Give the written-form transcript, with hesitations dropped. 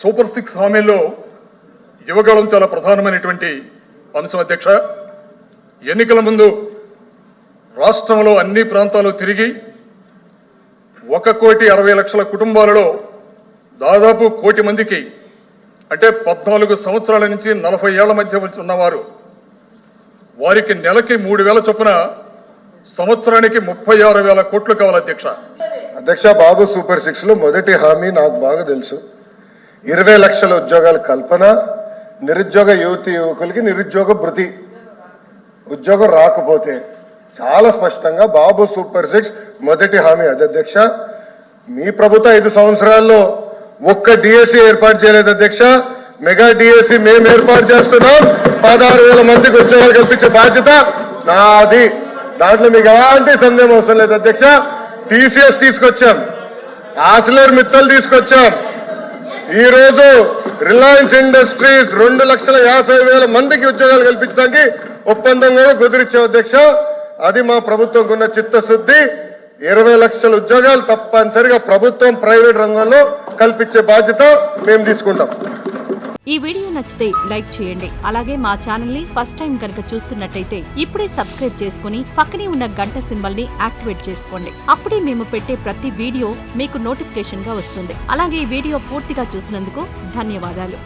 Super 6 హామీల్లో Yuvagalam చాలా ప్రధానమైనటువంటి అంశం అధ్యక్ష. ఎన్నికల ముందు రాష్ట్రంలో అన్ని ప్రాంతాలు తిరిగి 1,60,00,000 కుటుంబాలలో దాదాపు 1 కోటి మందికి, అంటే 14 సంవత్సరాల నుంచి 40 ఏళ్ల మధ్య ఉన్నవారు, వారికి నెలకి 3,000 చొప్పున సంవత్సరానికి 36,000 కోట్లు కావాలి అధ్యక్ష. అధ్యక్ష, బాబు సూపర్ 6 లో మొదటి హామీ నాకు బాగా తెలుసు. 20 లక్షల ఉద్యోగాల కల్పన, నిరుద్యోగ యువతి యువకులకి నిరుద్యోగ భృతి. ఉద్యోగం రాకపోతే చాలా స్పష్టంగా బాబు సూపర్ 6 మొదటి హామీ అది అధ్యక్ష. మీ ప్రభుత్వ 5 సంవత్సరాల్లో ఒక్క డిఎస్సి ఏర్పాటు చేయలేదు అధ్యక్ష. మెగా డిఎస్సి మేము ఏర్పాటు చేస్తున్నాం. 16,000 మందికి ఉద్యోగాలు కల్పించే బాధ్యత నాది. దాంట్లో మీకు ఎలాంటి సందేహం అవసరం లేదు అధ్యక్ష. టీసీఎస్ తీసుకొచ్చాం, ఆసిలర్ మిత్తల్ తీసుకొచ్చాం. ఈ రోజు రిలయన్స్ ఇండస్ట్రీస్ 2,50,000 మందికి ఉద్యోగాలు కల్పించడానికి ఒప్పందం కూడా కుదిరించాం అధ్యక్ష. అది మా ప్రభుత్వం ఉన్న చిత్తశుద్ధి. 20 లక్షల ఉద్యోగాలు తప్పనిసరిగా ప్రభుత్వం ప్రైవేట్ రంగంలో కల్పించే బాధ్యత మేము తీసుకుంటాం. ఈ వీడియో నచ్చితే లైక్ చేయండి. అలాగే మా ఛానల్ ని ఫస్ట్ టైం కనుక చూస్తున్నట్టయితే ఇప్పుడే సబ్స్క్రైబ్ చేసుకుని పక్కనే ఉన్న గంట సింబల్ ని యాక్టివేట్ చేసుకోండి. అప్పుడే మేము పెట్టే ప్రతి వీడియో మీకు నోటిఫికేషన్ గా వస్తుంది. అలాగే ఈ వీడియో పూర్తిగా చూసినందుకు ధన్యవాదాలు.